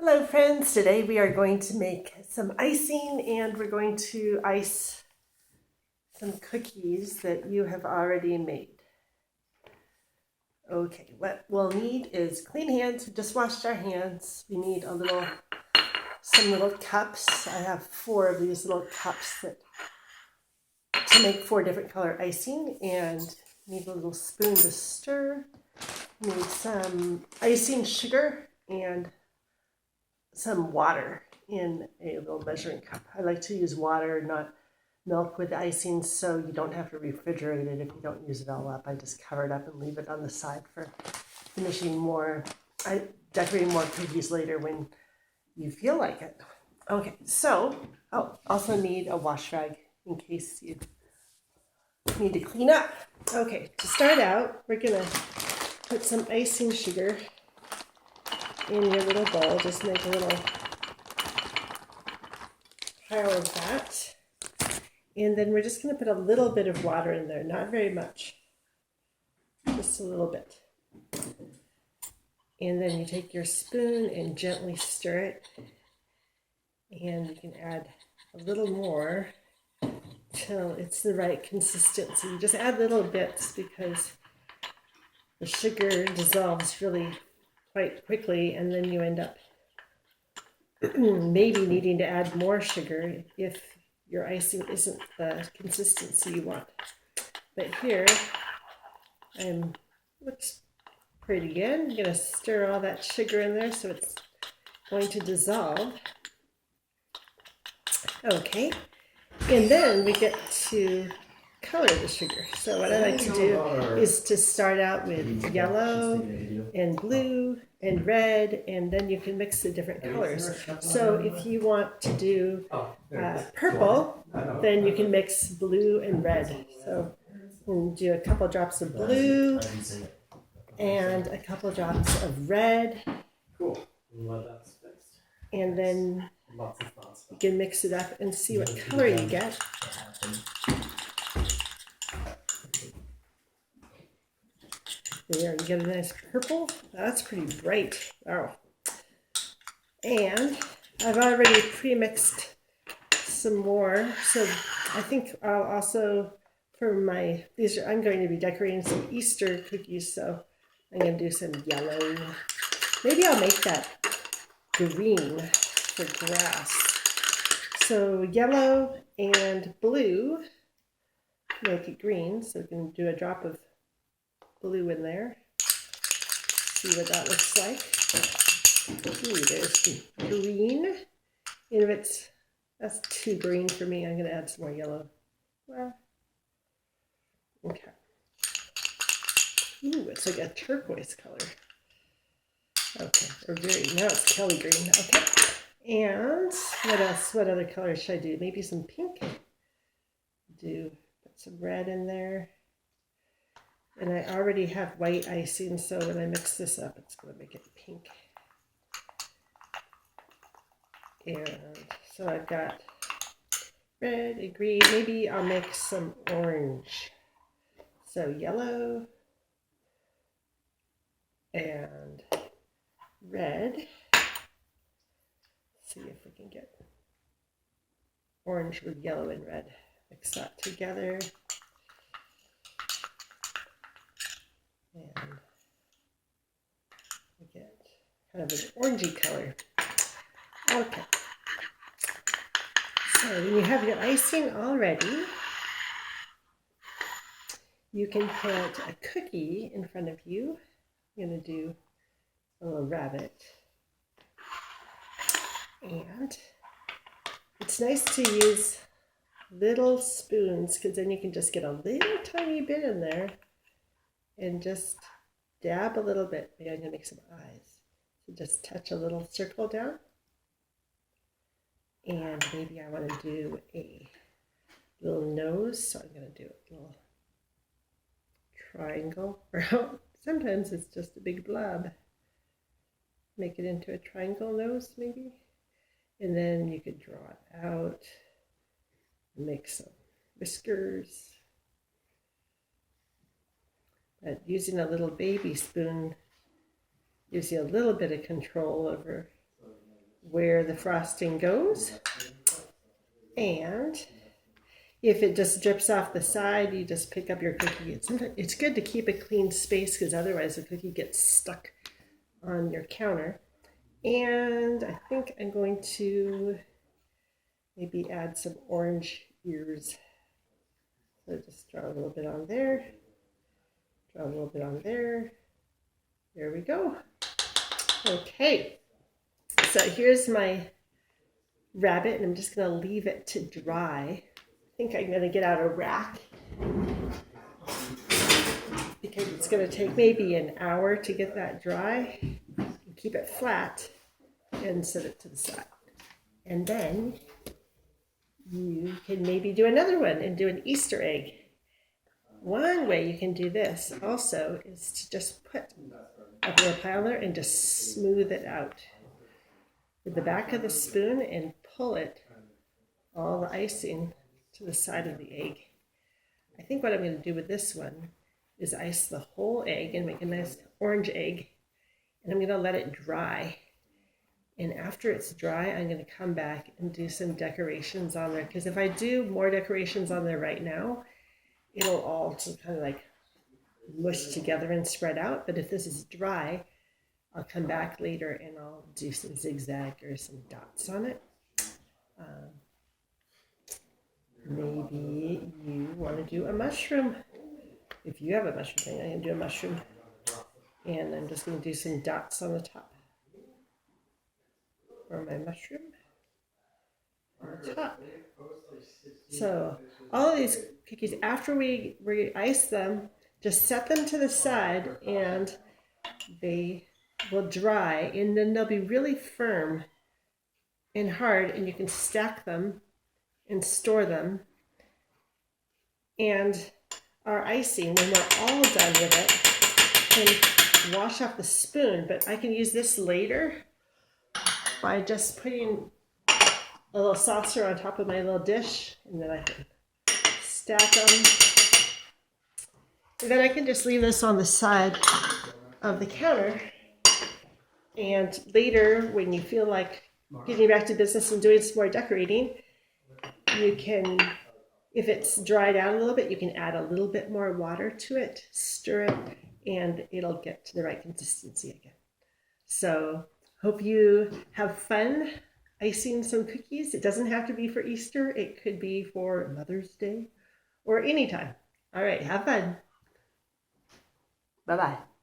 Hello friends, today we are going to make some icing and we're going to ice some cookies that you have already made. Okay, what we'll need is clean hands. We just washed our hands. We need some little cups. I have 4 of these little cups to make 4 different color icing, and need a little spoon to stir. Need some icing sugar and some water in a little measuring cup. I like to use water, not milk, with icing, so you don't have to refrigerate it if you don't use it all up. I just cover it up and leave it on the side for finishing decorating more cookies later when you feel like it. Okay, so I'll also need a wash rag in case you need to clean up. Okay, to start out, we're gonna put some icing sugar in your little bowl. Just make a little pile of that. And then we're just going to put a little bit of water in there, not very much, just a little bit. And then you take your spoon and gently stir it. And you can add a little more till it's the right consistency. You just add little bits because the sugar dissolves really quite quickly, and then you end up maybe needing to add more sugar if your icing isn't the consistency you want. But here, looks pretty good. I'm going to stir all that sugar in there so it's going to dissolve. Okay, and then we get to color the sugar. So what I like to do is to start out with yellow and blue and red, and then you can mix the different colors. So if you want to do purple, then you can mix blue and red. So we'll do a couple drops of blue and a couple drops of red. Cool. And then you can mix it up and see what color you get. There, you get a nice purple. That's pretty bright. Oh. And I've already pre-mixed some more. So I think I'll also, I'm going to be decorating some Easter cookies, so I'm going to do some yellow. Maybe I'll make that green for grass. So yellow and blue make it green. So we can do a drop of blue in there. See what that looks like. Ooh, there's some green. And if that's too green for me, I'm going to add some more yellow. Well, okay. Ooh, it's like a turquoise color. Okay, or green. Now it's Kelly green. Okay. And what else? What other colors should I do? Maybe some pink. Put some red in there. And I already have white icing, so when I mix this up, it's going to make it pink. And so I've got red and green. Maybe I'll make some orange. So yellow and red. Let's see if we can get orange with yellow and red. Mix that together. And we get kind of an orangey color. Okay. So when you have your icing all ready, you can put a cookie in front of you. I'm going to do a little rabbit. And it's nice to use little spoons because then you can just get a little tiny bit in there and just dab a little bit. Maybe I'm going to make some eyes. So just touch a little circle down. And maybe I want to do a little nose. So I'm going to do a little triangle. Or sometimes it's just a big blob. Make it into a triangle nose maybe. And then you could draw it out. Make some whiskers. But using a little baby spoon gives you a little bit of control over where the frosting goes. And if it just drips off the side, you just pick up your cookie. It's good to keep a clean space because otherwise the cookie gets stuck on your counter. And I think I'm going to maybe add some orange ears. So just draw a little bit on there, draw a little bit on there. There we go. Okay, so here's my rabbit, and I'm just going to leave it to dry. I think I'm going to get out a rack because it's going to take maybe an hour to get that dry. Keep it flat and set it to the side. And then you can maybe do another one and do an Easter egg. One way you can do this also is to just put a little pile there and just smooth it out with the back of the spoon and pull it, all the icing, to the side of the egg. I think what I'm going to do with this one is ice the whole egg and make a nice orange egg, and I'm going to let it dry. And after it's dry, I'm going to come back and do some decorations on there, because if I do more decorations on there right now, it'll all just kind of like mush together and spread out. But if this is dry, I'll come back later and I'll do some zigzag or some dots on it. Maybe you want to do a mushroom. If you have a mushroom thing, I can do a mushroom. And I'm just going to do some dots on the top for my mushroom on the top. So all of these cookies, after we ice them, just set them to the side and they will dry, and then they'll be really firm and hard, and you can stack them and store them. And our icing, when we're all done with it, can wash off the spoon, but I can use this later by just putting a little saucer on top of my little dish, and then I can stack them. And then I can just leave this on the side of the counter, and later when you feel like getting back to business and doing some more decorating, you can, if it's dried out a little bit, you can add a little bit more water to it, stir it, and it'll get to the right consistency again. So hope you have fun icing some cookies. It doesn't have to be for Easter. It could be for Mother's Day or anytime. All right, have fun. Bye-bye.